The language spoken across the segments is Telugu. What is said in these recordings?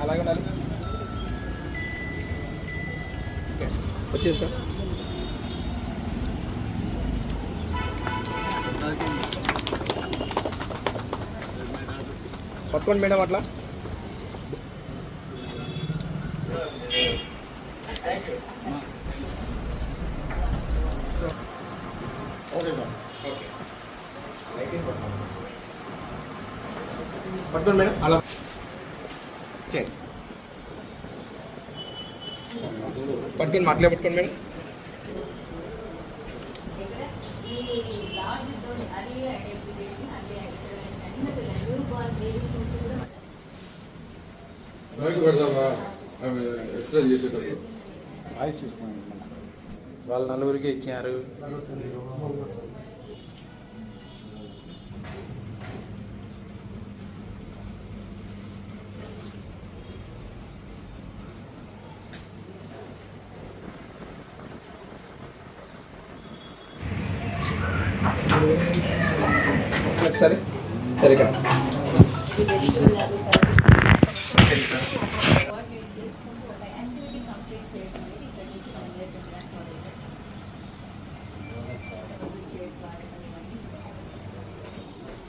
అలాగే ఉండాలి. వచ్చింది సార్. పట్టుకోండి మేడం అట్లా. పట్టుకోండి మేడం అలా చేయండి. పట్టుకోండి అట్లే పట్టుకోండి మేడం. వాళ్ళు నలుగురికి ఇచ్చారు. సరే సరే ఇక్కడ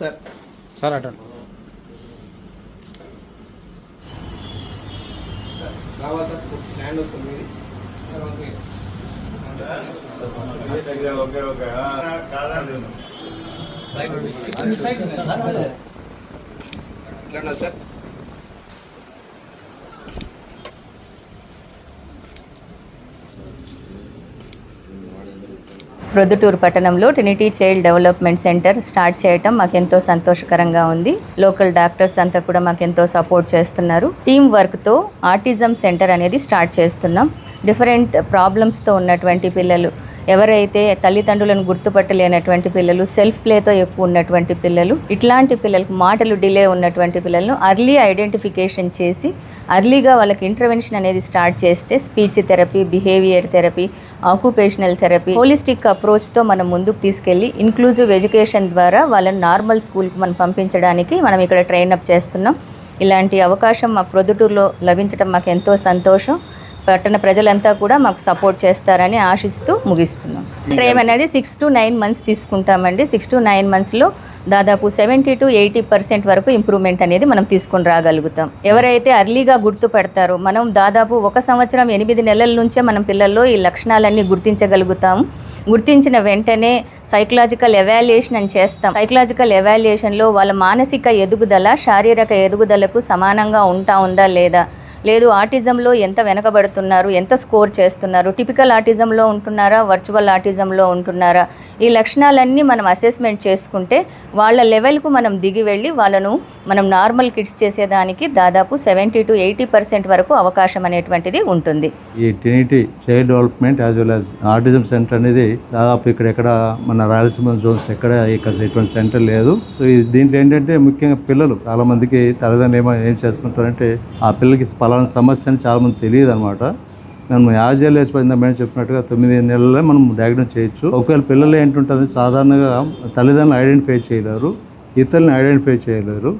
సార్ సార్ అట రావాలి సార్. హ్యాండ్ వస్తుంది ఎట్లా సార్. ప్రొద్దుటూరు పట్టణంలో Trinity child development centre start చేయటం మాకెంతో సంతోషకరంగా ఉంది. లోకల్ డాక్టర్స్ అంతా కూడా మాకెంతో సపోర్ట్ చేస్తున్నారు. టీమ్ వర్క్తో ఆటిజం సెంటర్ అనేది స్టార్ట్ చేస్తున్నాం. డిఫరెంట్ ప్రాబ్లమ్స్తో ఉన్నటువంటి పిల్లలు, ఎవరైతే తల్లిదండ్రులను గుర్తుపట్టలేనటువంటి పిల్లలు, సెల్ఫ్ ప్లేతో ఎక్కువ ఉన్నటువంటి పిల్లలు, ఇట్లాంటి పిల్లలకు మాటలు డిలే ఉన్నటువంటి పిల్లలను అర్లీ ఐడెంటిఫికేషన్ చేసి అర్లీగా వాళ్ళకి ఇంటర్వెన్షన్ అనేది స్టార్ట్ చేస్తే speech therapy, behaviour therapy, occupational therapy, holistic అప్రోచ్తో మనం ముందుకు తీసుకెళ్ళి ఇన్క్లూజివ్ ఎడ్యుకేషన్ ద్వారా వాళ్ళని నార్మల్ స్కూల్కి మనం పంపించడానికి మనం ఇక్కడ ట్రైనప్ చేస్తున్నాం. ఇలాంటి అవకాశం మా ప్రొద్దుటూరులో లభించడం మాకు ఎంతో సంతోషం. పట్టణ ప్రజలంతా కూడా మాకు సపోర్ట్ చేస్తారని ఆశిస్తూ ముగిస్తున్నాం. ట్రైన్ అనేది 6 to 9 months తీసుకుంటామండి. 6 to 9 monthsలో దాదాపు 70 to 80% వరకు ఇంప్రూవ్మెంట్ అనేది మనం తీసుకొని రాగలుగుతాం. ఎవరైతే అర్లీగా గుర్తుపడతారో, మనం దాదాపు 1 సంవత్సరం 8 నెలల నుంచే మనం పిల్లల్లో ఈ లక్షణాలన్నీ గుర్తించగలుగుతాము. గుర్తించిన వెంటనే సైకలాజికల్ ఎవాల్యుయేషన్ అని చేస్తాం. సైకలాజికల్ ఎవాల్యుయేషన్లో వాళ్ళ మానసిక ఎదుగుదల శారీరక ఎదుగుదలకు సమానంగా ఉందా లేదా, లేదు ఆటిజంలో ఎంత వెనకబడుతున్నారు, ఎంత స్కోర్ చేస్తున్నారు, టిపికల్ ఆటిజంలో ఉంటున్నారా, వర్చువల్ ఆటిజంలో ఉంటున్నారా, ఈ లక్షణాలన్నీ మనం అసెస్మెంట్ చేసుకుంటే వాళ్ళ లెవెల్కు మనం దిగి వెళ్ళి వాళ్ళను మనం నార్మల్ కిడ్స్ చేసేదానికి దాదాపు 70 to 80% వరకు అవకాశం అనేటువంటిది ఉంటుంది. ఈ Trinity child development as well as autism centre అనేది దాదాపు ఇక్కడెక్కడ మన రాయలసీమ జోన్స్ ఎక్కడ ఇటువంటి సెంటర్ లేదు. సో దీంట్లో ఏంటంటే ముఖ్యంగా పిల్లలు చాలా మందికి తల్లిదండ్రులు ఏం చేస్తుంటారంటే ఆ పిల్లలకి పలానా సమస్య అని చాలామంది తెలియదు అనమాట. మనం యాజ్ ఎల్ ఏజ్ మేడం చెప్పినట్టుగా 9 నెలల్లో మనం డయాగ్నోస్ చేయొచ్చు. ఒకవేళ పిల్లలు ఏంటుంటుంది, సాధారణంగా తల్లిదండ్రులు ఐడెంటిఫై చేయలేరు, ఇతరులను ఐడెంటిఫై చేయలేరు,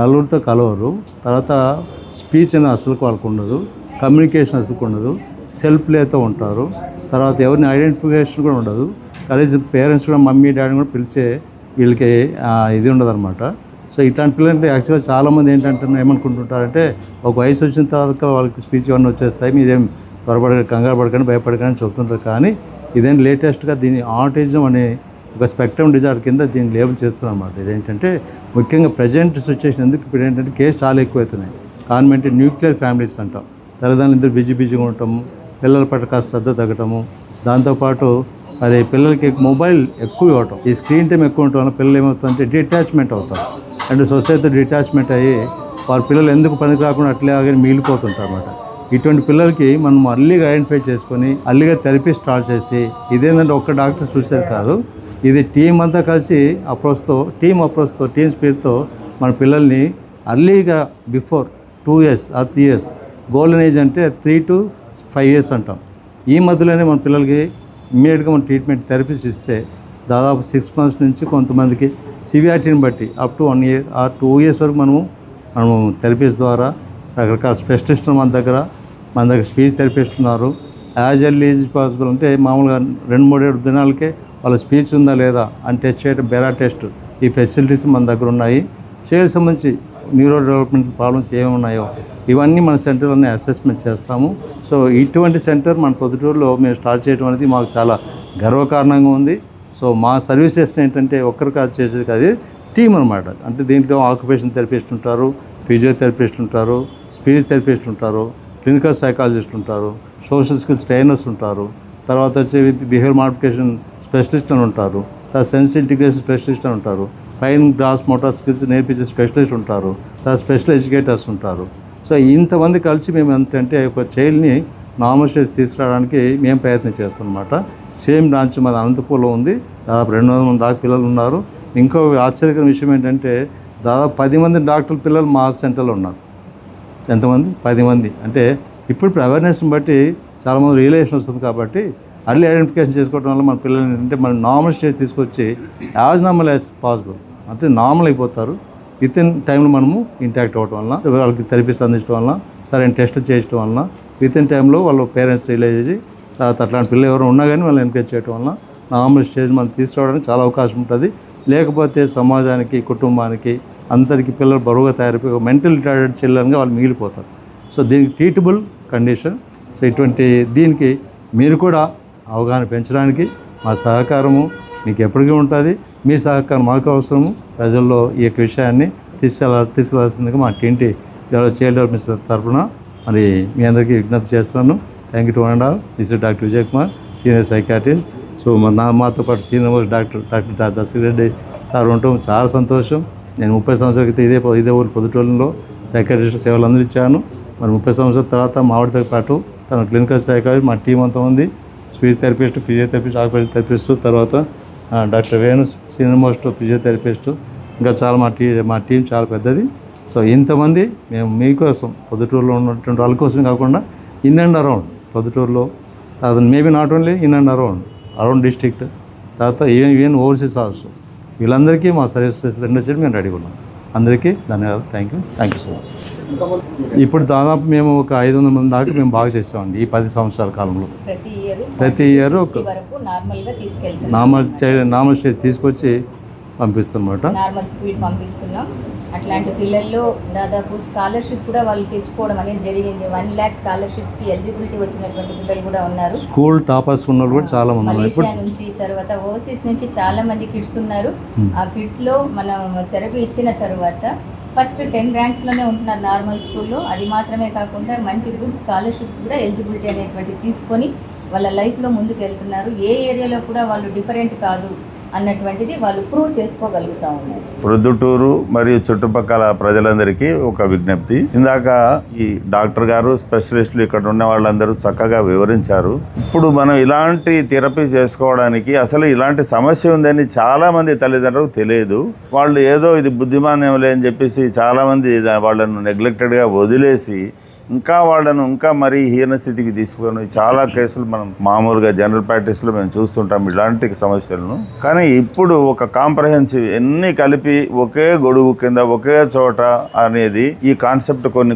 నలుగురితో కలవరు, తర్వాత స్పీచ్ అనేది అసలు వాళ్ళకు ఉండదు, కమ్యూనికేషన్ అసలు ఉండదు, సెల్ఫ్ ప్లేతో ఉంటారు, తర్వాత ఎవరిని ఐడెంటిఫికేషన్ కూడా ఉండదు, కనీసం పేరెంట్స్ కూడా మమ్మీ డాడీ కూడా పిలిచే వీళ్ళకి ఇది ఉండదు అనమాట. సో ఇట్లాంటి పిల్లలంటే యాక్చువల్గా చాలామంది ఏంటంటే ఏమనుకుంటుంటారంటే ఒక వయసు వచ్చిన తర్వాత వాళ్ళకి స్పీచ్ ఇవన్నీ వచ్చేస్తాయి, మీదేం కంగారు పడకండి భయపడకండి చెప్తుంటారు. కానీ ఇదేం లేటెస్ట్గా దీని ఆటిజం అనే ఒక స్పెక్ట్రమ్ డిజార్డర్ కింద దీన్ని లేబుల్ చేస్తున్నారు అన్నమాట. ఇదేంటంటే ముఖ్యంగా ప్రజెంట్ సిచ్యువేషన్ ఎందుకు ఇప్పుడు ఏంటంటే కేసు చాలా ఎక్కువవుతున్నాయి. కాన్వెంట్ న్యూక్లియర్ ఫ్యామిలీస్ అంటాం. తల్లిదండ్రులు ఇద్దరు బిజీగా ఉండటము, పిల్లల పట్ల కాస్త శ్రద్ధ తగ్గటము, దాంతోపాటు మరి పిల్లలకి మొబైల్ ఎక్కువ ఇవ్వటం, ఈ స్క్రీన్ టైం ఎక్కువ ఉండటం వల్ల పిల్లలు ఏమవుతుందంటే డిటాచ్మెంట్ అవుతారు. అండ్ సొసైటీతో డిటాచ్మెంట్ అయ్యి వారి పిల్లలు ఎందుకు పనికి రాకుండా అట్లాగే మిగిలిపోతుంటారు అన్నమాట. ఇటువంటి పిల్లలకి మనం అర్లీగా ఐడెంటిఫై చేసుకొని అర్లీగా థెరపీ స్టార్ట్ చేసి, ఇదేంటంటే ఒక్క డాక్టర్ చూసేది కాదు, ఇది టీం అంతా కలిసి టీమ్ స్పిరిట్తో మన పిల్లల్ని అర్లీగా before 2 years or 3 years, golden age అంటే 3 to 5 years అంటాం, ఈ మధ్యలోనే మన పిల్లలకి ఇమ్మీడియట్గా మనం ట్రీట్మెంట్ థెరపీస్ ఇస్తే దాదాపు 6 months నుంచి కొంతమందికి సివియారిటీని బట్టి up to 1 year or 2 years వరకు మనము థెరపీస్ ద్వారా రకరకాల స్పెషలిస్టులు మన దగ్గర స్పీచ్ థెరపిస్ట్ ఉన్నారు. యాజ్ ఎర్లీ ఈజ్ పాసిబుల్ అంటే మామూలుగా 2-3 దినాలకే వాళ్ళ స్పీచ్ ఉందా లేదా అని టెస్ట్ చేయడం, బెరా టెస్ట్, ఈ ఫెసిలిటీస్ మన దగ్గర ఉన్నాయి. చైల్డ్ సంబంధించి న్యూరో డెవలప్మెంట్ ప్రాబ్లమ్స్ ఏమి ఉన్నాయో ఇవన్నీ మన సెంటర్లోనే అసెస్మెంట్ చేస్తాము. సో ఇటువంటి సెంటర్ మన పొద్దుటూరులో మేము స్టార్ట్ చేయడం అనేది మాకు చాలా గర్వకారణంగా ఉంది. సో మా సర్వీసెస్ ఏంటంటే ఒక్కరు కాదు చేసేది కాదు, టీం అనమాట. అంటే దీంట్లో ఆక్యుపేషన్ థెరపిస్ట్ ఉంటారు, ఫిజియోథెరపిస్ట్ ఉంటారు, స్పీచ్ థెరపిస్ట్ ఉంటారు, క్లినికల్ సైకాలజిస్ట్ ఉంటారు, సోషల్ స్కిల్స్ ట్రైనర్స్ ఉంటారు, తర్వాత వచ్చి బిహేవియర్ మాడిఫికేషన్ స్పెషలిస్ట్ అని ఉంటారు, తర్వాత సెన్స్ ఇంటిగ్రేషన్ స్పెషలిస్ట్ అని ఉంటారు, ఫైన్ గ్రాస్ మోటార్ స్కిల్స్ నేర్పించే స్పెషలిస్ట్ ఉంటారు, తర్వాత స్పెషల్ ఎడ్యుకేటర్స్ ఉంటారు. సో ఇంతమంది కలిసి మేము ఏంటంటే ఒక చైల్డ్ని నార్మల్ స్టేజ్ తీసుకురావడానికి మేము ప్రయత్నం చేస్తాం అనమాట. సేమ్ బ్రాంచ్ మన అనంతపూర్లో ఉంది. దాదాపు 200 మంది దాకా పిల్లలు ఉన్నారు. ఇంకో ఆశ్చర్యకరమైన విషయం ఏంటంటే దాదాపు 10 మంది డాక్టర్ పిల్లలు మా సెంటర్లో ఉన్నారు. ఎంతమంది? 10 మంది. అంటే ఇప్పుడు అవేర్నెస్ని బట్టి చాలామంది రియలైజేషన్ వస్తుంది కాబట్టి అర్లీ ఐడెంటిఫికేషన్ చేసుకోవడం వల్ల మన పిల్లల్ని అంటే మన నార్మల్ స్టేజ్ తీసుకొచ్చి యాజ్ నార్మల్ యాజ్ పాసిబుల్ అంటే నార్మల్ అయిపోతారు. విత్ ఇన్ టైంలో మనము ఇంటాక్ట్ అవ్వడం వలన, వాళ్ళకి థెరపీస్ అందించడం వలన, సరైన టెస్ట్ చేయడం వలన విత్ ఇన్ టైంలో వాళ్ళ పేరెంట్స్ రియలైజ్ చేసి తర్వాత అట్లాంటి పిల్లలు ఎవరు ఉన్నా కానీ వాళ్ళని ఎంకరేజ్ చేయడం వలన నార్మల్ స్టేజ్ మనం తీసుకురావడానికి చాలా అవకాశం ఉంటుంది. లేకపోతే సమాజానికి, కుటుంబానికి, అందరికీ పిల్లలు బరువుగా తయారైపోయి మెంటల్ రిటార్డెడ్ చిల్డ్రన్గా వాళ్ళు మిగిలిపోతారు. సో దీనికి ట్రీటబుల్ కండిషన్. సో ఇటువంటి దీనికి మీరు కూడా అవగాహన పెంచడానికి మా సహకారము మీకు ఎప్పటికీ ఉంటుంది. మీ సహకారం మాకు అవసరము. ప్రజల్లో ఈ యొక్క విషయాన్ని తీసుకెళ్లాల్సిందిగా మా టీంటీ చైల్డ్ డెవలప్మెంట్ తరఫున మరి మీ అందరికీ విజ్ఞప్తి చేస్తున్నాను. Thank you to and all. This is doctor Vijay Kumar, senior psychiatrist. So మాతో పాటు సీనియర్ డాక్టర్ దశరెడ్డి సార్ ఉండటం చాలా సంతోషం. నేను 30 సంవత్సరాల క్రితం ఇదే ఊరు పొద్దుటూరులో సైకాట్రిస్ట్ సేవలు అందించాను. మరి 30 సంవత్సరాల తర్వాత మావిడితో పాటు తన క్లినికల్ సైకాలజీ మా టీం అంతా ఉంది. Speech therapist, physiotherapist, occupation therapist, తర్వాత doctor Venu senior most physiotherapist, ఇంకా చాలా మా టీం చాలా పెద్దది. సో ఇంతమంది మేము మీకోసం పొద్దుటూరులో ఉన్నటువంటి వాళ్ళ కోసం కాకుండా ఇన్ అండ్ అరౌండ్ పొద్దుటూరులో, తర్వాత maybe not only in and around district, తర్వాత ఈవెన్ ఓవర్సీస్ ఆల్సో వీళ్ళందరికీ మా సర్వీసెస్ రెండు సైడ్ మేము రెడీగా ఉన్నాం. అందరికీ ధన్యవాదాలు. Thank you so much. ఇప్పుడు దాదాపు మేము ఒక 500 మంది దాకా మేము బాగా చేసామండి ఈ 10 సంవత్సరాల కాలంలో. ప్రతి ఇయర్ ఒక నార్మల్ స్టేజ్ తీసుకొచ్చి పంపిస్తామన్నమాట. నార్మల్ స్పీడ్ పంపిస్తున్నాం. అట్లాంటి పిల్లల్లో దాదాపు స్కాలర్షిప్ కూడా వాళ్ళు తెచ్చుకోవడం అనేది జరిగింది. 1 lakh స్కాలర్షిప్కి ఎలిజిబిలిటీ వచ్చినటువంటి పిల్లలు కూడా ఉన్నారు. స్కూల్ టాపర్స్ ఉన్న వాళ్ళు కూడా చాలా మంది ఉన్నారు. మలేషియా నుంచి, తర్వాత ఓవర్సీస్ నుంచి చాలా మంది కిడ్స్ ఉన్నారు. ఆ కిడ్స్లో మనం థెరపీ ఇచ్చిన తర్వాత ఫస్ట్ 10 ర్యాంక్స్లోనే ఉంటున్నారు నార్మల్ స్కూల్లో. అది మాత్రమే కాకుండా మంచి గుడ్ స్కాలర్షిప్స్ కూడా ఎలిజిబిలిటీ అనేటువంటివి తీసుకొని వాళ్ళ లైఫ్లో ముందుకు వెళ్తున్నారు. ఏ ఏరియాలో కూడా వాళ్ళు డిఫరెంట్ కాదు అన్నటువంటిది వాళ్ళు ప్రూవ్ చేసుకోగలుగుతా ఉన్నారు. ప్రొద్దుటూరు మరియు చుట్టుపక్కల ప్రజలందరికీ ఒక విజ్ఞప్తి. ఇందాక ఈ డాక్టర్ గారు, స్పెషలిస్టులు ఇక్కడ ఉన్న వాళ్ళందరూ చక్కగా వివరించారు. ఇప్పుడు మనం ఇలాంటి థెరపీ చేసుకోవడానికి అసలు ఇలాంటి సమస్య ఉందని చాలా మంది తల్లిదండ్రులకు తెలియదు. వాళ్ళు ఏదో ఇది బుద్ధిమాంద్యంలే అని చెప్పేసి చాలామంది వాళ్ళను నెగ్లెక్టెడ్గా వదిలేసి వాళ్ళను ఇంకా మరీ హీన స్థితికి తీసుకొని చాలా కేసులు మనం మామూలుగా జనరల్ ప్రాక్టీస్లో మేము చూస్తుంటాం ఇలాంటి సమస్యలను. కానీ ఇప్పుడు ఒక కాంప్రహెన్సివ్ ఎన్ని కలిపి ఒకే గొడుగు కింద ఒకే చోట అనేది ఈ కాన్సెప్ట్ కొన్ని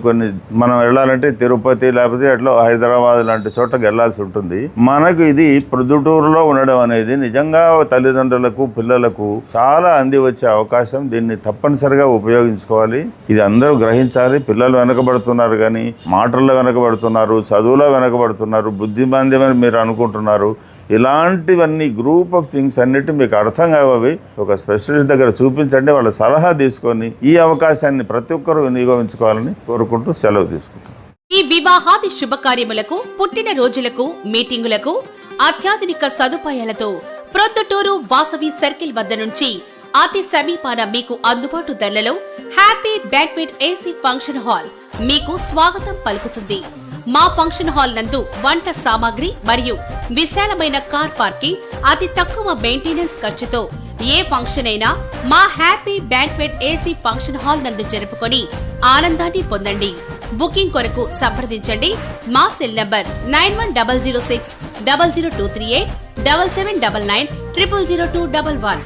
మనం వెళ్ళాలంటే తిరుపతి లేకపోతే అట్లా హైదరాబాద్ లాంటి చోటకి వెళ్ళాల్సి ఉంటుంది. మనకు ఇది ప్రొద్దుటూరులో ఉండడం అనేది నిజంగా తల్లిదండ్రులకు, పిల్లలకు చాలా అంది వచ్చే అవకాశం. దీన్ని తప్పనిసరిగా ఉపయోగించుకోవాలి. ఇది అందరూ గ్రహించాలి. పిల్లలు వెనకబడుతున్నారు కానీ మాటల్లో వెనకబడుతున్నారు, చదువులో వెనకబడుతున్నారు, బుద్ధిమాంద్యమని మీరు అనుకుంటున్నారు. ఇలాంటివన్నీ గ్రూప్ ఆఫ్ థింగ్స్ అన్నిటి మీకు అర్థం కావవి ఒక స్పెషలిస్ట్ దగ్గర చూపించండి. వాళ్ళ సలహా తీసుకొని ఈ అవకాశాన్ని ప్రతి ఒక్కరూ వినియోగించుకోవాలని కోరుకుంటూ సెలవు తీసుకుంటాం. ఈ వివాహాది శుభకార్యములకు, పుట్టిన రోజులకు, మీటింగులకు అత్యాధునిక సదుపాయాలతో ప్రొద్దుటూరు వాసవి సర్కిల్ వద్ద నుంచి అతి సమీపాన మీకు అందుబాటు ధరలలో happy banquet AC function hall మీకు స్వాగతం పలుకుతుంది. మా ఫంక్షన్ హాల్ నందు వంట సామాగ్రి మరియు విశాలమైన కార్ పార్కింగ్, అతి తక్కువ మెయింటెనెన్స్ ఖర్చుతో ఏ ఫంక్షన్ అయినా మా happy banquet AC function hall నందు జరుపుకొని ఆనందాన్ని పొందండి. బుకింగ్ కొరకు సంప్రదించండి. మా సెల్ నంబర్ 9100600238 7799 000211.